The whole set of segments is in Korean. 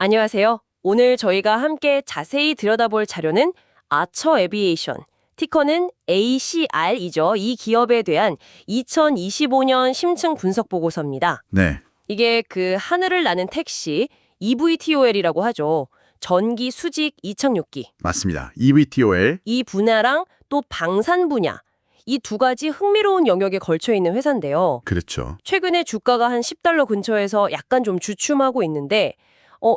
안녕하세요. 오늘 저희가 함께 자세히 들여다볼 자료는 아처 에비에이션, 티커는 ACR이죠. 이 기업에 대한 2025년 심층 분석 보고서입니다. 네, 이게 그 하늘을 나는 택시, EVTOL이라고 하죠. 전기 수직 이착륙기. 맞습니다. EVTOL. 이 분야랑 또 방산 분야. 이 두 가지 흥미로운 영역에 걸쳐 있는 회사인데요. 그렇죠. 최근에 주가가 한 10달러 근처에서 약간 좀 주춤하고 있는데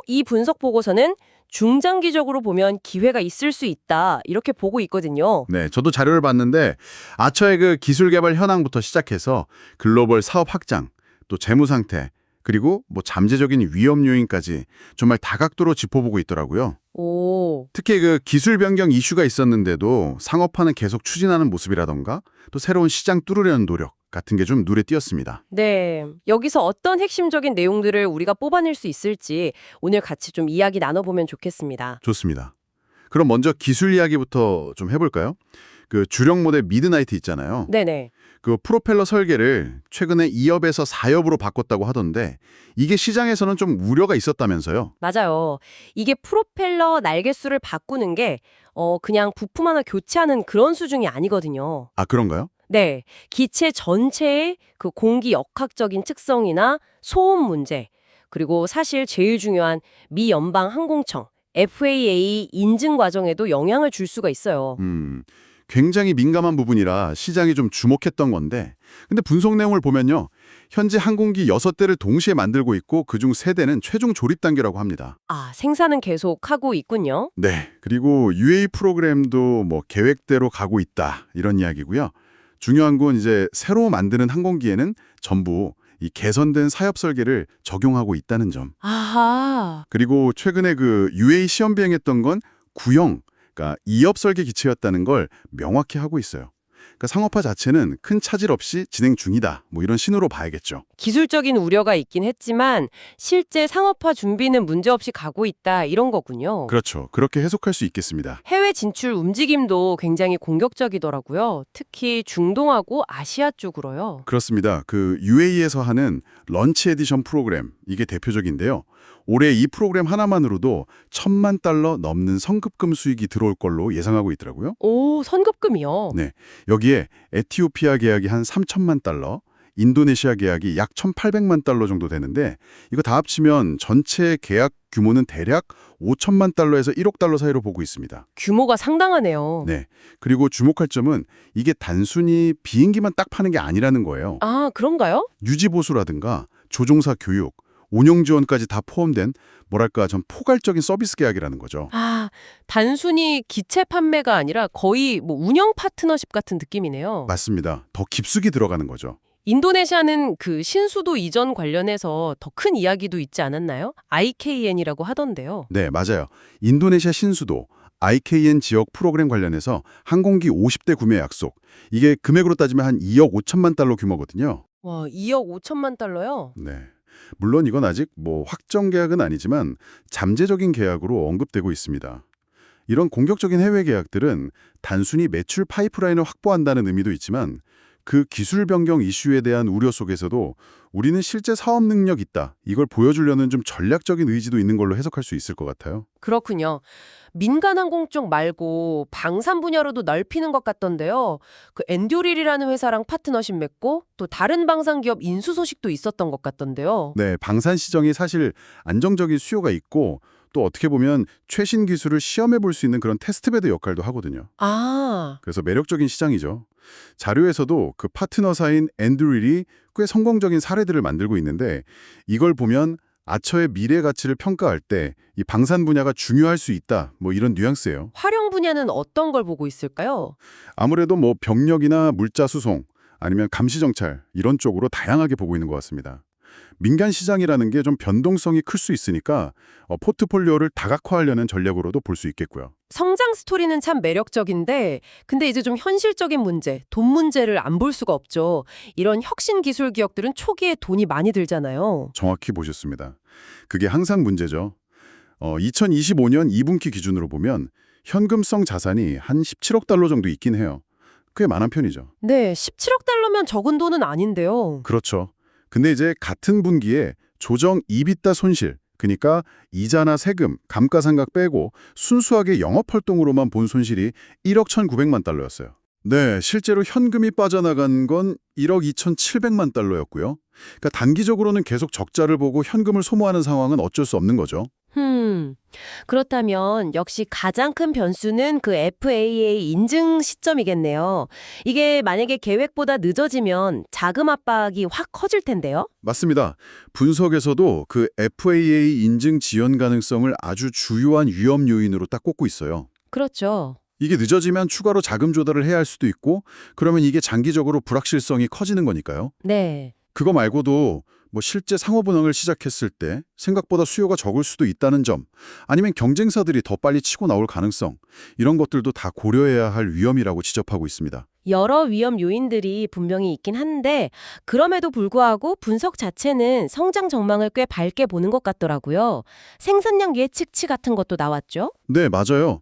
이 분석 보고서는 중장기적으로 보면 기회가 있을 수 있다 이렇게 보고 있거든요. 네, 저도 자료를 봤는데 아처의 그 기술 개발 현황부터 시작해서 글로벌 사업 확장, 또 재무 상태, 그리고 뭐 잠재적인 위험 요인까지 정말 다각도로 짚어보고 있더라고요. 오, 특히 그 기술 변경 이슈가 있었는데도 상업화는 계속 추진하는 모습이라던가 또 새로운 시장 뚫으려는 노력 같은 게 좀 눈에 띄었습니다. 네. 여기서 어떤 핵심적인 내용들을 우리가 뽑아낼 수 있을지 오늘 같이 좀 이야기 나눠보면 좋겠습니다. 좋습니다. 그럼 먼저 기술 이야기부터 좀 해볼까요? 그 주력 모델 미드나이트 있잖아요. 네네. 그 프로펠러 설계를 최근에 2엽에서 4엽으로 바꿨다고 하던데 이게 시장에서는 좀 우려가 있었다면서요? 맞아요. 이게 프로펠러 날개수를 바꾸는 게 그냥 부품 하나 교체하는 그런 수준이 아니거든요. 아, 그런가요? 네. 기체 전체의 그 공기 역학적인 특성이나 소음 문제, 그리고 사실 제일 중요한 미 연방 항공청 FAA 인증 과정에도 영향을 줄 수가 있어요. 굉장히 민감한 부분이라 시장이 좀 주목했던 건데 근데 분석 내용을 보면요. 현재 항공기 6대를 동시에 만들고 있고 그중 3대는 최종 조립 단계라고 합니다. 아, 생산은 계속 하고 있군요. 네. 그리고 UA 프로그램도 뭐 계획대로 가고 있다 이런 이야기고요. 중요한 건 이제 새로 만드는 항공기에는 전부 이 개선된 사업 설계를 적용하고 있다는 점. 아하. 그리고 최근에 그 UA 시험 비행했던 건 구형, 그러니까 2엽 설계 기체였다는 걸 명확히 하고 있어요. 그러니까 상업화 자체는 큰 차질 없이 진행 중이다. 뭐 이런 신호로 봐야겠죠. 기술적인 우려가 있긴 했지만 실제 상업화 준비는 문제없이 가고 있다 이런 거군요. 그렇죠. 그렇게 해석할 수 있겠습니다. 해외 진출 움직임도 굉장히 공격적이더라고요. 특히 중동하고 아시아 쪽으로요. 그렇습니다. 그 UAE에서 하는 런치 에디션 프로그램, 이게 대표적인데요. 올해 이 프로그램 하나만으로도 $10,000,000 넘는 성급금 수익이 들어올 걸로 예상하고 있더라고요. 오, 선급금이요. 네, 여기에 에티오피아 계약이 한 $30,000,000, 인도네시아 계약이 약 $1,800,000 정도 되는데 이거 다 합치면 전체 계약 규모는 대략 $5,000,000에서 $1억 사이로 보고 있습니다. 규모가 상당하네요. 네, 그리고 주목할 점은 이게 단순히 비행기만 딱 파는 게 아니라는 거예요. 아, 그런가요? 유지보수라든가 조종사 교육, 운영 지원까지 다 포함된 뭐랄까 좀 포괄적인 서비스 계약이라는 거죠. 아, 단순히 기체 판매가 아니라 거의 뭐 운영 파트너십 같은 느낌이네요. 맞습니다. 더 깊숙이 들어가는 거죠. 인도네시아는 그 신수도 이전 관련해서 더 큰 이야기도 있지 않았나요? IKN이라고 하던데요. 네, 맞아요. 인도네시아 신수도 IKN 지역 프로그램 관련해서 항공기 50대 구매 약속. 이게 금액으로 따지면 한 2억 5천만 달러 규모거든요. 와, 2억 5천만 달러요? 네. 물론 이건 아직 뭐 확정 계약은 아니지만 잠재적인 계약으로 언급되고 있습니다. 이런 공격적인 해외 계약들은 단순히 매출 파이프라인을 확보한다는 의미도 있지만 그 기술 변경 이슈에 대한 우려 속에서도 우리는 실제 사업 능력 있다. 이걸 보여주려는 좀 전략적인 의지도 있는 걸로 해석할 수 있을 것 같아요. 그렇군요. 민간 항공 쪽 말고 방산 분야로도 넓히는 것 같던데요. 그 엔듀릴이라는 회사랑 파트너십 맺고 또 다른 방산 기업 인수 소식도 있었던 것 같던데요. 네, 방산 시장이 사실 안정적인 수요가 있고 또 어떻게 보면 최신 기술을 시험해 볼 수 있는 그런 테스트베드 역할도 하거든요. 아, 그래서 매력적인 시장이죠. 자료에서도 그 파트너사인 앤드릴이 꽤 성공적인 사례들을 만들고 있는데 이걸 보면 아처의 미래 가치를 평가할 때 이 방산 분야가 중요할 수 있다. 뭐 이런 뉘앙스예요. 활용 분야는 어떤 걸 보고 있을까요? 아무래도 뭐 병력이나 물자 수송 아니면 감시 정찰 이런 쪽으로 다양하게 보고 있는 것 같습니다. 민간 시장이라는 게 좀 변동성이 클 수 있으니까 포트폴리오를 다각화하려는 전략으로도 볼 수 있겠고요. 성장 스토리는 참 매력적인데 근데 이제 좀 현실적인 문제, 돈 문제를 안 볼 수가 없죠. 이런 혁신 기술 기업들은 초기에 돈이 많이 들잖아요. 정확히 보셨습니다. 그게 항상 문제죠. 2025년 2분기 기준으로 보면 현금성 자산이 한 17억 달러 정도 있긴 해요. 꽤 많은 편이죠. 네, 17억 달러면 적은 돈은 아닌데요. 그렇죠. 근데 이제 같은 분기에 조정 EBITDA 손실, 그러니까 이자나 세금, 감가상각 빼고 순수하게 영업활동으로만 본 손실이 1억 1,900만 달러였어요. 네, 실제로 현금이 빠져나간 건 1억 2,700만 달러였고요. 그러니까 단기적으로는 계속 적자를 보고 현금을 소모하는 상황은 어쩔 수 없는 거죠. 그렇다면 역시 가장 큰 변수는 그 FAA 인증 시점이겠네요. 이게 만약에 계획보다 늦어지면 자금 압박이 확 커질 텐데요. 맞습니다. 분석에서도 그 FAA 인증 지연 가능성을 아주 주요한 위험 요인으로 딱 꼽고 있어요. 그렇죠. 이게 늦어지면 추가로 자금 조달을 해야 할 수도 있고 그러면 이게 장기적으로 불확실성이 커지는 거니까요. 네. 그거 말고도 뭐 실제 상호 분양을 시작했을 때 생각보다 수요가 적을 수도 있다는 점, 아니면 경쟁사들이 더 빨리 치고 나올 가능성, 이런 것들도 다 고려해야 할 위험이라고 지적하고 있습니다. 여러 위험 요인들이 분명히 있긴 한데 그럼에도 불구하고 분석 자체는 성장 전망을 꽤 밝게 보는 것 같더라고요. 생산량 예측치 같은 것도 나왔죠? 네, 맞아요.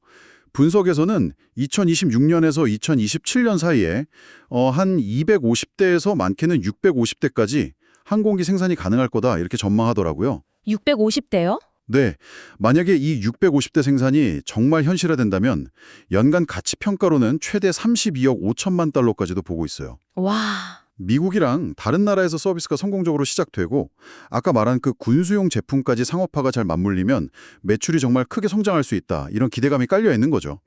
분석에서는 2026년에서 2027년 사이에 한 250대에서 많게는 650대까지 항공기 생산이 가능할 거다 이렇게 전망하더라고요. 650대요? 네, 만약에 이 650대 생산이 정말 현실화된다면 연간 가치 평가로는 최대 32억 5천만 달러까지도 보고 있어요. 와, 미국이랑 다른 나라에서 서비스가 성공적으로 시작되고 아까 말한 그 군수용 제품까지 상업화가 잘 맞물리면 매출이 정말 크게 성장할 수 있다. 이런 기대감이 깔려 있는 거죠.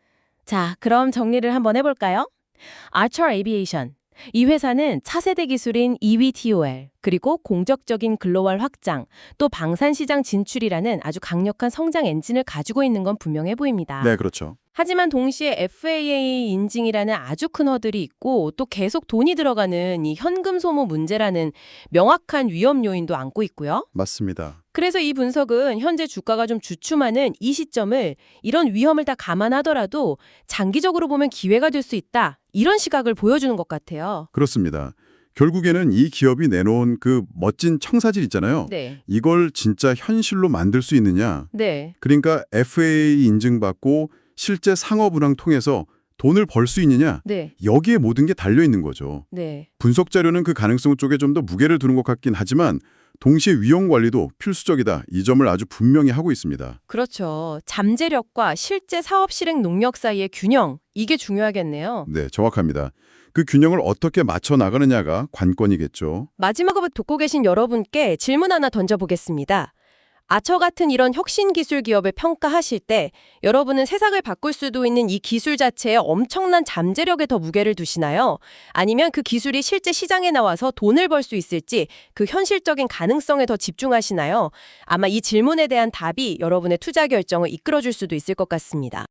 자, 그럼 정리를 한번 해볼까요? 아처 에비에이션. 이 회사는 차세대 기술인 eVTOL, 그리고 공적적인 글로벌 확장, 또 방산시장 진출이라는 아주 강력한 성장 엔진을 가지고 있는 건 분명해 보입니다. 네, 그렇죠. 하지만 동시에 FAA 인증이라는 아주 큰 허들이 있고 또 계속 돈이 들어가는 이 현금 소모 문제라는 명확한 위험 요인도 안고 있고요. 맞습니다. 그래서 이 분석은 현재 주가가 좀 주춤하는 이 시점을 이런 위험을 다 감안하더라도 장기적으로 보면 기회가 될 수 있다. 이런 시각을 보여주는 것 같아요. 그렇습니다. 결국에는 이 기업이 내놓은 그 멋진 청사진 있잖아요. 네. 이걸 진짜 현실로 만들 수 있느냐. 네. 그러니까 FAA 인증받고 실제 상업 운항 통해서 돈을 벌 수 있느냐. 네. 여기에 모든 게 달려 있는 거죠. 네. 분석 자료는 그 가능성 쪽에 좀 더 무게를 두는 것 같긴 하지만 동시에 위험 관리도 필수적이다. 이 점을 아주 분명히 하고 있습니다. 그렇죠. 잠재력과 실제 사업 실행 능력 사이의 균형, 이게 중요하겠네요. 네, 정확합니다. 그 균형을 어떻게 맞춰 나가느냐가 관건이겠죠. 마지막으로 듣고 계신 여러분께 질문 하나 던져보겠습니다. 아처 같은 이런 혁신 기술 기업을 평가하실 때 여러분은 세상을 바꿀 수도 있는 이 기술 자체에 엄청난 잠재력에 더 무게를 두시나요? 아니면 그 기술이 실제 시장에 나와서 돈을 벌 수 있을지 그 현실적인 가능성에 더 집중하시나요? 아마 이 질문에 대한 답이 여러분의 투자 결정을 이끌어줄 수도 있을 것 같습니다.